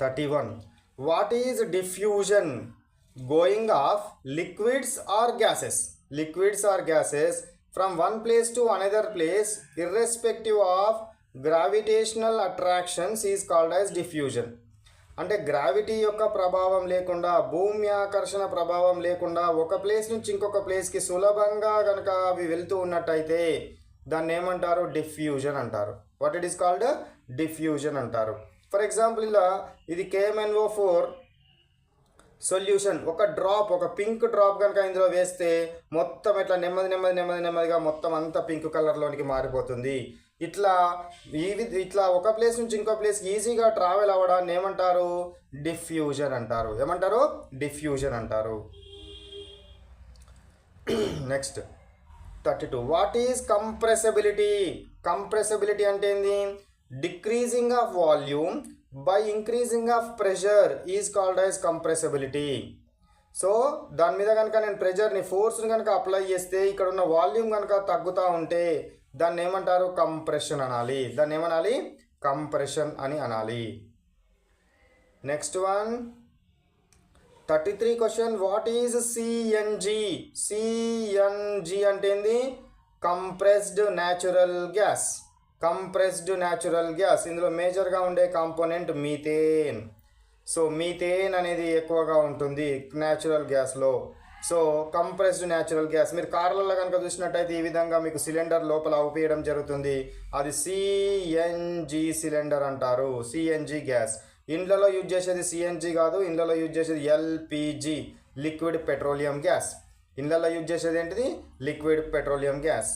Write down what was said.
31. What is diffusion? Going of liquids or gases. Liquids or gases from one place to another place irrespective of gravitational attractions is called as diffusion. అంటే gravity యొక్క ప్రభావం లేకుండా, భూమి ఆకర్షణ ప్రభావం లేకుండా ఒక ప్లేస్ నుంచి ఇంకొక ప్లేస్కి సులభంగా కనుక అవి వెళ్తూ ఉన్నట్టయితే దాన్ని ఏమంటారు? డిఫ్యూజన్ అంటారు. What it is called? Diffusion అంటారు. ఫర్ ఎగ్జాంపుల్ ఇలా ఇది KMnO4 సొల్యూషన్, ఒక డ్రాప్, ఒక పింక్ డ్రాప్ కనుక ఇందులో వేస్తే మొత్తం ఇట్లా నెమ్మదిగా మొత్తం అంతా పింక్ కలర్లోనికి మారిపోతుంది. ఇట్లా ఒక ప్లేస్ నుంచి ఇంకో ప్లేస్ ఈజీగా ట్రావెల్ అవ్వడాన్ని ఏమంటారు? డిఫ్యూజన్ అంటారు. ఏమంటారు? డిఫ్యూజన్ అంటారు. Next 32. What is compressibility? Compressibility అంటే ఏంది? Decreasing of volume by increasing of pressure is called as compressibility. So దాని మీద కనుక నేను ప్రెషర్ని, ఫోర్స్ని కనుక అప్లై చేస్తే ఇక్కడ ఉన్న వాల్యూమ్ కనుక తగ్గుతూ ఉంటే దాన్ని ఏమంటారు? కంప్రెషన్ అనాలి. దాన్ని ఏమనాలి? కంప్రెషన్ అని అనాలి. Next one 33 question. What is CNG? CNG అంటే ఏంది? Compressed natural gas. Compressed natural gas. ఇందులో మేజర్గా ఉండే కాంపోనెంట్ మీథేన్. సో మీథేన్ అనేది ఎక్కువగా ఉంటుంది న్యాచురల్ గ్యాస్లో. సో కంప్రెస్డ్ న్యాచురల్ గ్యాస్ మీరు కార్లలో కనుక చూసినట్టయితే ఈ విధంగా మీకు సిలిండర్ లోపల ఊపియడం జరుగుతుంది. అది CNG సిలిండర్ అంటారు. CNG gas. ఇండ్లలో యూజ్ చేసేది CNG కాదు, ఇండ్లలో యూజ్ చేసేది LPG, లిక్విడ్ పెట్రోలియం గ్యాస్. ఇండ్లలో యూజ్ చేసేది ఏంటిది? Liquid petroleum gas.